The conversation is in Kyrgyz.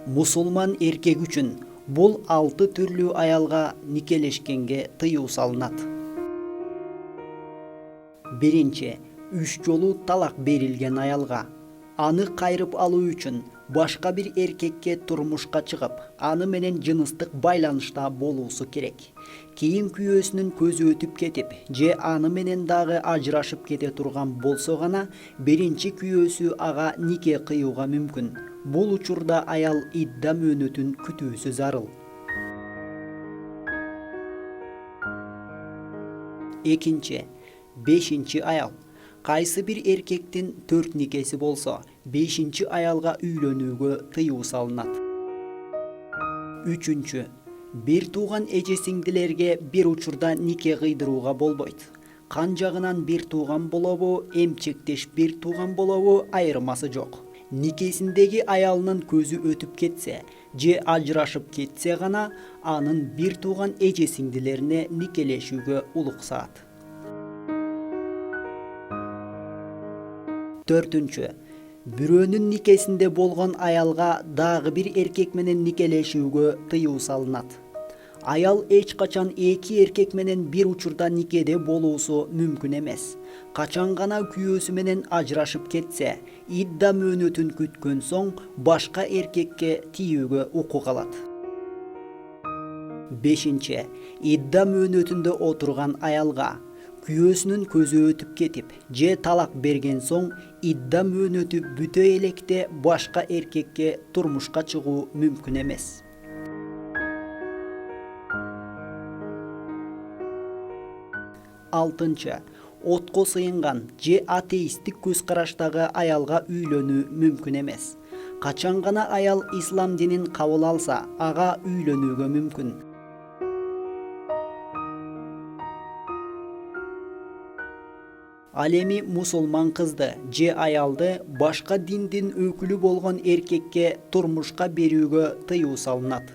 Мусулман эркек үчүн бул 6 түрлүү аялга никелешкенге тыюу салынат. Биринчи, 3 жолу талак берилген аялга. Аны кайрып алуу үчүн башка бир эркекке турмушка чыгып, аны менен жыныстык байланышта болуусу керек. Кийин күйөөсүнүн көзү өтүп кетип, же аны менен дагы ажырашып кете турган болсо гана биринчи күйөөсү ага нике кыюуга мүмкүн. Бул учурда аял идда мөөнөтүн күтүүсү зарыл. Экинчи, 5-чи аял. Кайсы бир эркектин 4 никеси болсо, 5-чи аялга үйлөнүүгө тыюу салынат. Үчүнчү, бир тууган эже сиңдилерге бир учурда нике кыйдырууга болбойт. Кан жагынан бир тууган болобу, эмчектеш бир тууган болобу айырмасы жок. Никесиндеги аялынын көзү өтүп кетсе, же ажырашып кетсе гана анын бир тууган эже сиңдилерине никелешүүгө улуксаат. Төртүнчү, бирөөнүн никесинде болгон аялга дагы бир эркек менен никелешүүгө тыюу салынат. Аял эч качан 2 эркек менен бир учурда никеде болуусу мүмкүн эмес. Качан гана күйөөсү менен ажырашып кетсе, идда мөөнөтүн күткөн соң башка эркекке тийүүгө укук алат. 5-чи, идда мөөнөтүндө отурган аялга күйөөсүнүн көзү өтүп кетип, же талак берген соң идда мөөнөтү бүтө электе башка эркекке турмушка чыгуу мүмкүн эмес. 6-чы, отко сыйынган же атеисттик көз караштагы аялга үйлөнүү мүмкүн эмес. Качан гана аял ислам динин кабыл алса, ага үйлөнүүгө мүмкүн. Ал эми мусулман кызды же аялды башка диндин өкүлү болгон эркекке турмушка берүүгө тыюу салынат.